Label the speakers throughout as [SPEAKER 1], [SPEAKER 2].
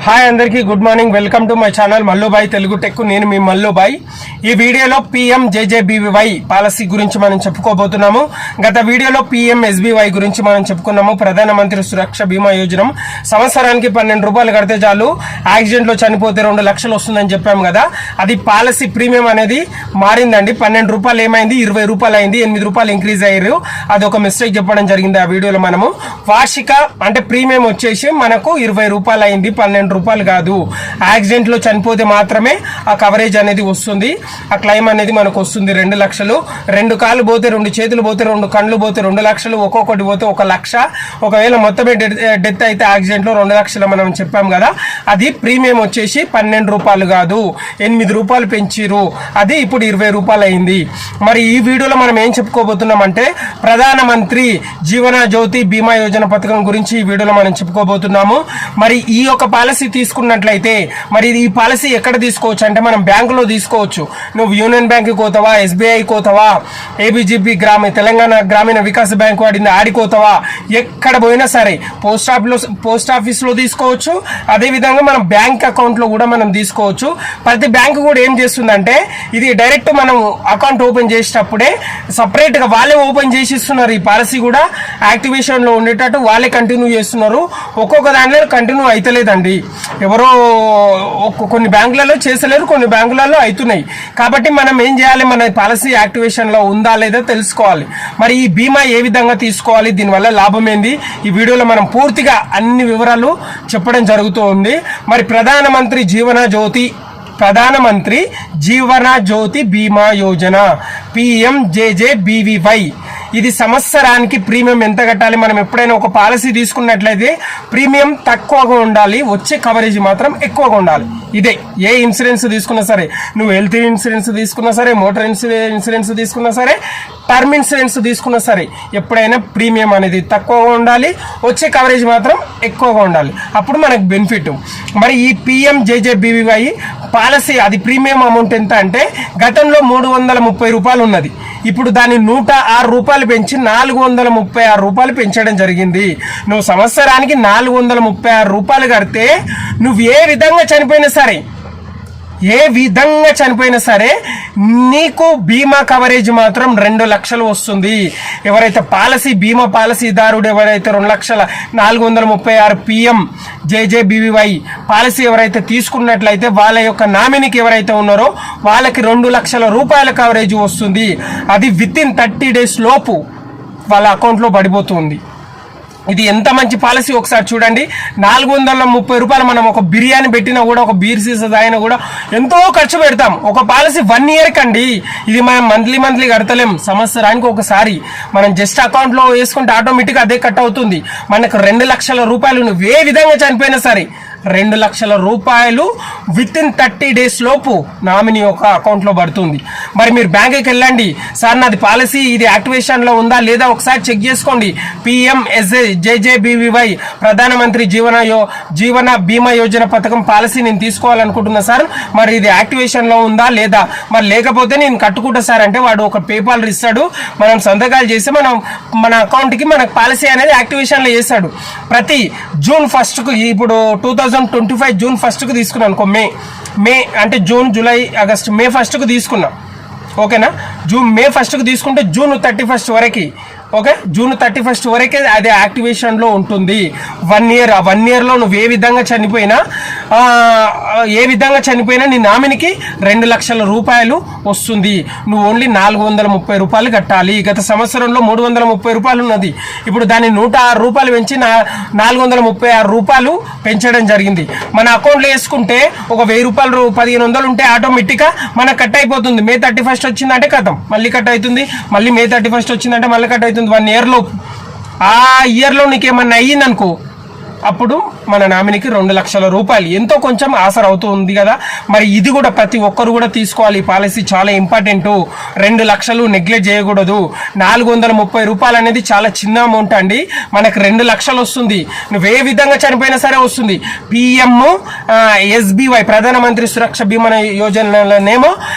[SPEAKER 1] Hi అందరికీ good morning. Welcome to my channel Mallubhai Telugu tech. నేను మీ మల్లుబాయ్. ఈ వీడియోలో PMJJBY పాలసీ గురించి మనం చెప్పుకోబోతున్నాము. గత వీడియోలో PMSBY గురించి మనం చెప్పుకున్నాము. ప్రధానమంత్రి సురక్ష బీమా యోజన. సంవత్సరానికి 12 రూపాయలు కడితే చాలు, యాక్సిడెంట్లో చనిపోతే 2 లక్షలు వస్తుందని చెప్పాము కదా. అది పాలసీ ప్రీమియం అనేది మారిందండి. 12 రూపాయలు ఏమైంది, 20 రూపాయలు అయింది. 8 రూపాయలు ఇంక్రీజ్ అయ్యారు. అది ఒక మిస్టేక్ చెప్పడం జరిగింది ఆ వీడియోలో. మనము వార్షిక అంటే ప్రీమియం వచ్చేసి మనకు 20 రూపాయలు అయింది, 12 రూపాయలు కాదు. యాక్సిడెంట్ లో చనిపోతే మాత్రమే ఆ కవరేజ్ అనేది వస్తుంది, ఆ క్లెయిమ్ అనేది మనకు వస్తుంది. 2 లక్షలు, 2 కాళ్ళు పోతే, 2 చేతులు పోతే, 2 కళ్ళు పోతే 2 లక్షలు, ఒక్కొక్కటి పోతే 1 లక్ష. ఒకవేళ మొత్తమే డెత్ అయితే యాక్సిడెంట్ లో 2 లక్షలు మనం చెప్పాం కదా. అది ప్రీమియం వచ్చేసి 12 రూపాయలు కాదు, 8 రూపాయలు పెంచిరు. అది ఇప్పుడు 20 రూపాయలు అయింది. మరి ఈ వీడియోలో మనం ఏం చెప్పుకోబోతున్నాం అంటే ప్రధానమంత్రి జీవన జ్యోతి బీమా యోజన పథకం గురించి ఈ వీడియోలో మనం చెప్పుకోబోతున్నాము. మరి ఈ యొక్క పాలసీ తీసుకున్నట్లయితే మరి ఈ పాలసీ ఎక్కడ తీసుకోవచ్చు అంటే మనం బ్యాంకులో తీసుకోవచ్చు. నువ్వు యూనియన్ బ్యాంక్ కోతావా, SBI కోతావా, ABGP తెలంగాణ గ్రామీణ వికాస్ బ్యాంక్ వాడింది ఆడికోతావా, ఎక్కడ పోయినా సరే పోస్ట్ ఆఫీస్లో తీసుకోవచ్చు. అదేవిధంగా మనం బ్యాంక్ అకౌంట్లో కూడా మనం తీసుకోవచ్చు. ప్రతి బ్యాంకు కూడా ఏం చేస్తుందంటే ఇది డైరెక్ట్ మనం అకౌంట్ ఓపెన్ చేసేటప్పుడే సపరేట్గా వాళ్ళే ఓపెన్ చేసి ఇస్తున్నారు. ఈ పాలసీ కూడా యాక్టివేషన్లో ఉండేటట్టు వాళ్ళే కంటిన్యూ చేస్తున్నారు. ఒక్కొక్క దాంట్లో కంటిన్యూ అయితలేదండి. ఎవరో కొన్ని బ్యాంకులలో చేసలేరు, కొన్ని బ్యాంకులలో అవుతున్నాయి. కాబట్టి మనం ఏం చేయాలి, మన పాలసీ యాక్టివేషన్లో ఉందా లేదా తెలుసుకోవాలి. మరి ఈ బీమా ఏ విధంగా తీసుకోవాలి, దీనివల్ల లాభం ఏంది, ఈ వీడియోలో మనం పూర్తిగా అన్ని వివరాలు చెప్పడం జరుగుతూ ఉంది. మరి ప్రధానమంత్రి జీవన జ్యోతి బీమా యోజన PMJJBY ఇది సంవత్సరానికి ప్రీమియం ఎంత కట్టాలి? మనం ఎప్పుడైనా ఒక పాలసీ తీసుకున్నట్లయితే ప్రీమియం తక్కువగా ఉండాలి, వచ్చే కవరేజ్ మాత్రం ఎక్కువగా ఉండాలి. ఇదే ఏ ఇన్సూరెన్స్ తీసుకున్నా సరే, నువ్వు హెల్త్ ఇన్సూరెన్స్ తీసుకున్నా సరే, మోటార్ ఇన్సూరెన్స్ తీసుకున్నా సరే, టర్మ్ ఇన్సూరెన్స్ తీసుకున్నా సరే, ఎప్పుడైనా ప్రీమియం అనేది తక్కువగా ఉండాలి, వచ్చే కవరేజ్ మాత్రం ఎక్కువగా ఉండాలి. అప్పుడు మనకు బెనిఫిట్. మరి ఈ PMJJBY పాలసీ అది ప్రీమియం అమౌంట్ ఎంత అంటే గతంలో 330 రూపాయలు ఉన్నది. ఇప్పుడు దాన్ని 106 రూపాయలు పెంచి 436 రూపాయలు పెంచడం జరిగింది. నువ్వు సంవత్సరానికి 436 రూపాయలు కడితే నువ్వు ఏ విధంగా చనిపోయినా సరే నీకు బీమా కవరేజ్ మాత్రం 2 లక్షలు వస్తుంది. ఎవరైతే బీమా పాలసీదారుడు ఎవరైతే 2,436 PMJJBY పాలసీ ఎవరైతే తీసుకున్నట్లయితే వాళ్ళ యొక్క నామినీకి ఎవరైతే ఉన్నారో వాళ్ళకి 2 లక్షల రూపాయల కవరేజ్ వస్తుంది. అది వితిన్ 30 days లోపు వాళ్ళ అకౌంట్లో పడిపోతుంది. ఇది ఎంత మంచి పాలసీ ఒకసారి చూడండి. 430 రూపాయలు మనం ఒక బిర్యానీ పెట్టినా కూడా, ఒక బీర్ సీసా తాగినా కూడా ఎంతో ఖర్చు పెడతాం. ఒక పాలసీ 1 year కండి. ఇది మనం మంత్లీ కడతలేం, సంవత్సరానికి ఒకసారి మనం జస్ట్ అకౌంట్లో వేసుకుంటే ఆటోమేటిక్గా అదే కట్ అవుతుంది. మనకు 2 లక్షల రూపాయలు నువ్వు ఏ విధంగా చనిపోయినా సరే 2 లక్షల రూపాయలు వితిన్ 30 days లోపు నామినీ యొక్క అకౌంట్లో పడుతుంది. మరి మీరు బ్యాంకుకి వెళ్ళండి, సార్ నాది పాలసీ ఇది యాక్టివేషన్లో ఉందా లేదా ఒకసారి చెక్ చేసుకోండి. PMJJBY ప్రధానమంత్రి జీవన బీమా యోజన పథకం పాలసీ నేను తీసుకోవాలనుకుంటున్నా సార్, మరి ఇది యాక్టివేషన్లో ఉందా లేదా, మరి లేకపోతే నేను కట్టుకుంటా సార్ అంటే వాడు ఒక పేపర్ ఇస్తాడు. మనం సంతకాలు చేసి మన అకౌంట్కి మనకు పాలసీ అనేది యాక్టివేషన్లో చేస్తాడు. ప్రతి June 1st ఇప్పుడు 2025 June 1st తీసుకున్నాను అనుకో, మే అంటే జూన్, జూలై, ఆగస్ట్, మే 1st తీసుకున్నా. ఓకేనా, మే 1st తీసుకుంటే June 31st వరకు, ఓకే, June 31st వరకే అది యాక్టివేషన్లో ఉంటుంది. 1 year. ఆ 1 yearలో నువ్వు ఏ విధంగా చనిపోయినా నీ నామినీకి 2 లక్షల రూపాయలు వస్తుంది. నువ్వు ఓన్లీ 430 రూపాయలు కట్టాలి. గత సంవత్సరంలో 330 రూపాయలు ఉన్నది, ఇప్పుడు దాన్ని 106 రూపాయలు పెంచి 436 రూపాయలు పెంచడం జరిగింది. మన అకౌంట్లో వేసుకుంటే ఒక 1000 రూపాయలు 1500 ఉంటే ఆటోమేటిక్గా మనకు కట్ అయిపోతుంది. May 31st వచ్చిందంటే కథం మళ్ళీ కట్ అవుతుంది, మళ్ళీ May 31st వచ్చిందంటే మళ్ళీ కట్ అవుతుంది. 1 year లోపు, ఆ ఇయర్లో నీకేమన్నా అయ్యిందనుకో అప్పుడు మన నామినీకి 2 లక్షల రూపాయలు ఎంతో కొంచెం ఆసర అవుతూ ఉంది కదా. మరి ఇది కూడా ప్రతి ఒక్కరు కూడా తీసుకోవాలి. ఈ పాలసీ చాలా ఇంపార్టెంట్. 2 లక్షలు నెగ్లెక్ట్ చేయకూడదు. 430 రూపాయలు అనేది చాలా చిన్న అమౌంట్ అండి. మనకు 2 లక్షలు వస్తుంది. నువ్వు ఏ విధంగా చనిపోయినా సరే వస్తుంది. PMSBY ప్రధానమంత్రి సురక్ష బీమా యోజనలోనేమో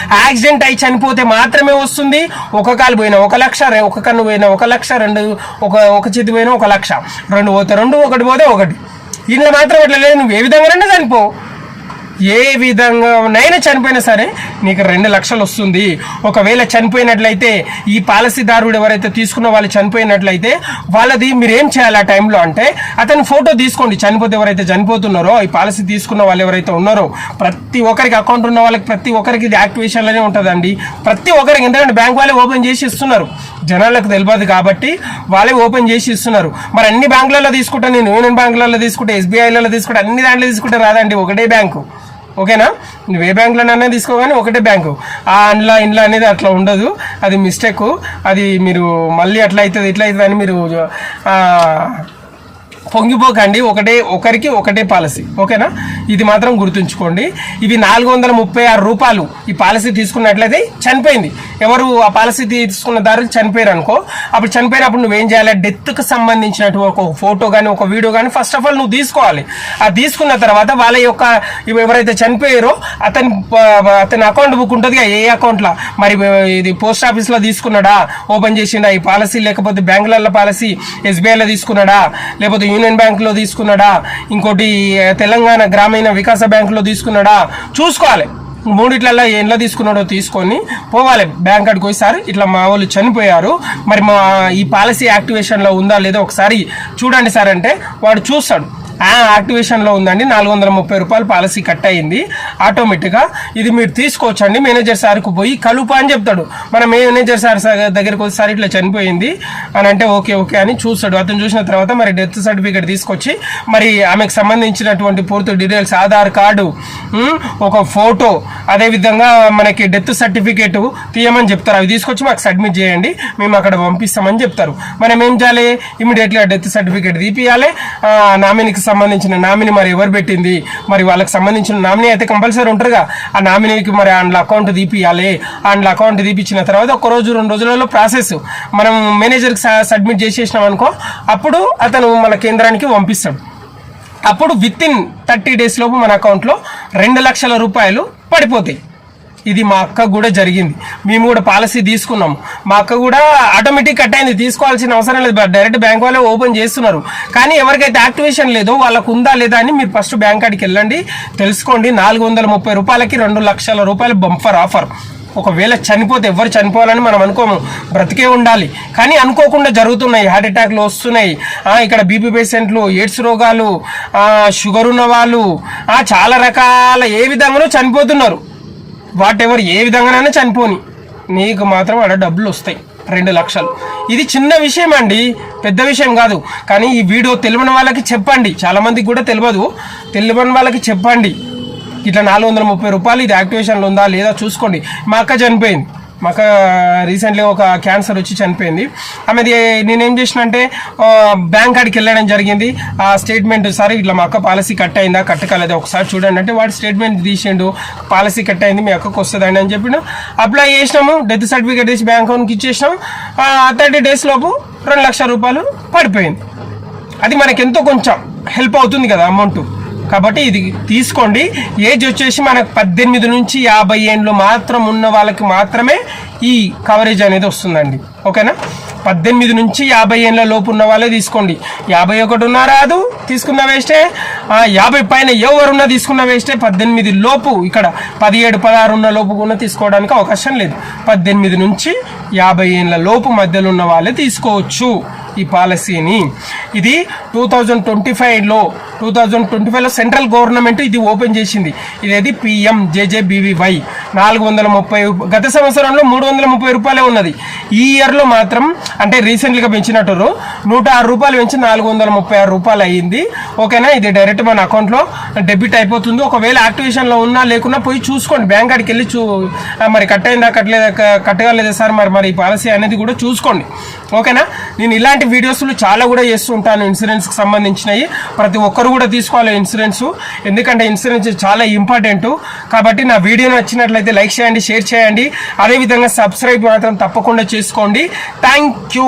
[SPEAKER 1] యాక్సిడెంట్ అయి చనిపోతే మాత్రమే వస్తుంది. ఒక కాలు పోయినా 1 లక్ష, ఒక కన్ను పోయినా 1 లక్ష, ఒక చేతి పోయినా 1 లక్ష, 2 పోతే 2, 1 పోతే 1. ఇందులో మాత్రం అట్లా లేదు, నువ్వు ఏ విధంగానైనా చనిపో, ఏ విధంగానైనా చనిపోయినా సరే నీకు 2 లక్షలు వస్తుంది. ఒకవేళ చనిపోయినట్లయితే ఈ పాలసీదారుడు ఎవరైతే తీసుకున్న వాళ్ళు చనిపోయినట్లయితే వాళ్ళది మీరు ఏం చేయాలి ఆ టైంలో అంటే అతని ఫోటో తీసుకోండి. చనిపోతే ఎవరైతే చనిపోతున్నారో ఈ పాలసీ తీసుకున్న వాళ్ళు ఎవరైతే ఉన్నారో ప్రతి ఒక్కరికి అకౌంట్ ఉన్న వాళ్ళకి ప్రతి ఒక్కరికి ఇది యాక్టివేషన్లోనే ఉంటుందండి. ప్రతి ఒక్కరికి, ఎందుకంటే బ్యాంక్ వాళ్ళే ఓపెన్ చేసి ఇస్తున్నారు, జనాలకు తెలియదు కాబట్టి వాళ్ళే ఓపెన్ చేసి ఇస్తున్నారు. మరి అన్ని బ్యాంకులలో తీసుకుంటా, నేను యూనియన్ బ్యాంకులలో తీసుకుంటే, ఎస్బీఐలలో తీసుకుంటే, అన్ని దాంట్లో తీసుకుంటే రాదండి, ఒకటే బ్యాంకు. ఓకేనా, నువ్వు ఏ బ్యాంకులోనైనా తీసుకో కానీ ఒకటే బ్యాంకు. ఆ ఇంట్లో అనేది అట్లా ఉండదు, అది మిస్టేక్. అది మీరు మళ్ళీ అట్లా అవుతుంది ఇట్లా అవుతుంది అని మీరు పొంగిపోకండి. ఒకరికి ఒకటే పాలసీ. ఓకేనా, ఇది మాత్రం గుర్తుంచుకోండి. ఇవి 436 రూపాయలు. ఈ పాలసీ తీసుకున్నట్లయితే చనిపోయింది ఎవరు, ఆ పాలసీ తీసుకున్న దారులు చనిపోయారు అనుకో, అప్పుడు చనిపోయినప్పుడు నువ్వేం చేయాలి, డెత్కి సంబంధించినట్టు ఒక ఫోటో కానీ ఒక వీడియో కానీ ఫస్ట్ ఆఫ్ ఆల్ నువ్వు తీసుకోవాలి. అది తీసుకున్న తర్వాత వాళ్ళ యొక్క ఎవరైతే చనిపోయారో అతని అకౌంట్ బుక్ ఉంటుంది, ఏ అకౌంట్లో మరి ఇది పోస్ట్ ఆఫీస్లో తీసుకున్నాడా, ఓపెన్ చేసిండా ఈ పాలసీ, లేకపోతే బ్యాంకులలో పాలసీ ఎస్బీఐలో తీసుకున్నాడా, లేకపోతే యూనియన్ బ్యాంకులో తీసుకున్నాడా, ఇంకోటి తెలంగాణ గ్రామీణ వికాస బ్యాంకులో తీసుకున్నాడా చూసుకోవాలి. 3 ఏంట్లో తీసుకున్నాడో తీసుకొని పోవాలి బ్యాంక్ కాడికి పోయి, సార్ ఇట్లా మా వాళ్ళు చనిపోయారు, మరి మా ఈ పాలసీ యాక్టివేషన్లో ఉందా లేదా ఒకసారి చూడండి సార్ అంటే వాడు చూస్తాడు. యాక్టివేషన్లో ఉందండి, 430 రూపాయలు పాలసీ కట్ అయ్యింది ఆటోమేటిక్గా, ఇది మీరు తీసుకోవచ్చండి, మేనేజర్ సార్కు పోయి కలుపు అని చెప్తాడు. మన మేనేజర్ సార్ దగ్గరికి వచ్చి సార్ ఇట్లా చనిపోయింది అని అంటే ఓకే ఓకే అని చూస్తాడు. అతను చూసిన తర్వాత మరి డెత్ సర్టిఫికేట్ తీసుకొచ్చి మరి ఆమెకు సంబంధించినటువంటి పూర్తి డీటెయిల్స్, ఆధార్ కార్డు, ఒక ఫోటో, అదేవిధంగా మనకి డెత్ సర్టిఫికేట్ తీయమని చెప్తారు. అవి తీసుకొచ్చి మాకు సబ్మిట్ చేయండి, మేము అక్కడ పంపిస్తామని చెప్తారు. మనం ఏం చేయాలి, ఇమీడియట్గా డెత్ సర్టిఫికేట్ తీపియాలి. నామినీకి సంబంధించిన నామినీ మరి ఎవరు పెట్టింది, మరి వాళ్ళకి సంబంధించిన నామినీ అయితే కంపల్సరీ ఉంటారుగా, ఆ నామినీకి మరి అందులో అకౌంట్ తీపియాలి. అందులో అకౌంట్ తీపిచ్చిన తర్వాత 1 రోజు 2 రోజులలో ప్రాసెస్ మనం మేనేజర్కి సబ్మిట్ చేసేసినాం అనుకో, అప్పుడు అతను మన కేంద్రానికి పంపిస్తాడు. అప్పుడు విత్ ఇన్ 30 days లోపు మన అకౌంట్లో 2 లక్షల రూపాయలు పడిపోతాయి. ఇది మా అక్క కూడా జరిగింది, మేము కూడా పాలసీ తీసుకున్నాము, మా అక్క కూడా ఆటోమేటిక్ కట్ అయింది, తీసుకోవాల్సిన అవసరం లేదు, డైరెక్ట్ బ్యాంక్ వాళ్ళే ఓపెన్ చేస్తున్నారు. కానీ ఎవరికైతే యాక్టివేషన్ లేదో వాళ్ళకు ఉందా లేదా అని మీరు ఫస్ట్ బ్యాంక్ కాడికి వెళ్ళండి, తెలుసుకోండి. 430 రూపాయలకి 2 లక్షల రూపాయలు బంపర్ ఆఫర్. ఒకవేళ చనిపోతే, ఎవరు చనిపోవాలని మనం అనుకోము, బ్రతికే ఉండాలి, కానీ అనుకోకుండా జరుగుతున్నాయి, హార్ట్ అటాక్లు వస్తున్నాయి. ఇక్కడ బీపీ పేషెంట్లు, ఎయిడ్స్ రోగాలు, షుగర్ ఉన్న వాళ్ళు, చాలా రకాల ఏ విధంగానూ చనిపోతున్నారు. వాటెవర్ ఏ విధంగానైనా చనిపోని, నీకు మాత్రం అక్కడ డబ్బులు వస్తాయి 2 లక్షలు. ఇది చిన్న విషయం అండి, పెద్ద విషయం కాదు. కానీ ఈ వీడియో తెలియని వాళ్ళకి చెప్పండి, చాలామందికి కూడా తెలియని వాళ్ళకి చెప్పండి. ఇట్లా 430 రూపాయలు ఇది యాక్టివేషన్లో ఉందా లేదా చూసుకోండి. మా అక్క చనిపోయింది, మా అక్క రీసెంట్లీ ఒక క్యాన్సర్ వచ్చి చనిపోయింది. ఆమెది నేనేం చేసిన అంటే బ్యాంక్ కాడికి వెళ్ళడం జరిగింది. ఆ స్టేట్మెంట్, సరే ఇట్లా మా అక్క పాలసీ కట్ అయిందా కట్ కాలేదా ఒకసారి చూడండి అంటే వాడు స్టేట్మెంట్ తీసిండు, పాలసీ కట్ అయింది మీ అక్కకు వస్తుందండి అని చెప్పిండు. అప్లై చేసినాము, డెత్ సర్టిఫికేట్ తీసి బ్యాంక్ అకౌంట్కి ఇచ్చేసినాము. 30 days లోపు 2 లక్షల రూపాయలు పడిపోయింది. అది మనకి ఎంతో కొంచెం హెల్ప్ అవుతుంది కదా అమౌంట్. కాబట్టి ఇది తీసుకోండి. ఏజ్ వచ్చేసి మనకు 18 నుంచి 50 ఏండ్లు మాత్రం ఉన్న వాళ్ళకి మాత్రమే ఈ కవరేజ్ అనేది వస్తుందండి. ఓకేనా, 18 నుంచి 50 ఏండ్ల లోపు ఉన్న వాళ్ళే తీసుకోండి. 51 ఉన్నా రాదు, తీసుకున్న వేస్టే. 50 పైన ఎవరున్నా తీసుకున్న వేస్టే. 18 లోపు, ఇక్కడ 17, 16 ఉన్న లోపు కూడా తీసుకోవడానికి అవకాశం లేదు. 18 నుంచి 50 ఏండ్ల లోపు మధ్యలో ఉన్న వాళ్ళే తీసుకోవచ్చు ఈ పాలసీని. ఇది 2025లో సెంట్రల్ గవర్నమెంట్ ఇది ఓపెన్ చేసింది. ఇదేది PMJJBVY 430. గత సంవత్సరంలో 330 రూపాయలే ఉన్నది. ఈ ఇయర్లో మాత్రం అంటే రీసెంట్గా పెంచినట్టు 106 రూపాయలు పెంచి 436 రూపాయలు అయ్యింది. ఓకేనా, ఇది డైరెక్ట్ మన అకౌంట్లో డెబిట్ అయిపోతుంది. ఒకవేళ యాక్టివేషన్లో ఉన్నా లేకున్నా పోయి చూసుకోండి, బ్యాంక్ కాడికి వెళ్ళి మరి కట్ అయిందా కట్టగలేదా సార్ మరి ఈ పాలసీ అనేది కూడా చూసుకోండి. ఓకేనా, నేను ఇలాంటి వీడియోస్లు చాలా కూడా చేస్తూ ఉంటాను ఇన్సూరెన్స్కి సంబంధించినవి. ప్రతి ఒక్కరు కూడా తీసుకోవాలి ఇన్సూరెన్స్, ఎందుకంటే ఇన్సూరెన్స్ చాలా ఇంపార్టెంట్. కాబట్టి నా వీడియో నచ్చినట్లయితే లైక్ చేయండి, షేర్ చేయండి, అదేవిధంగా సబ్స్క్రైబ్ మాత్రం తప్పకుండా చేసుకోండి. Thank you.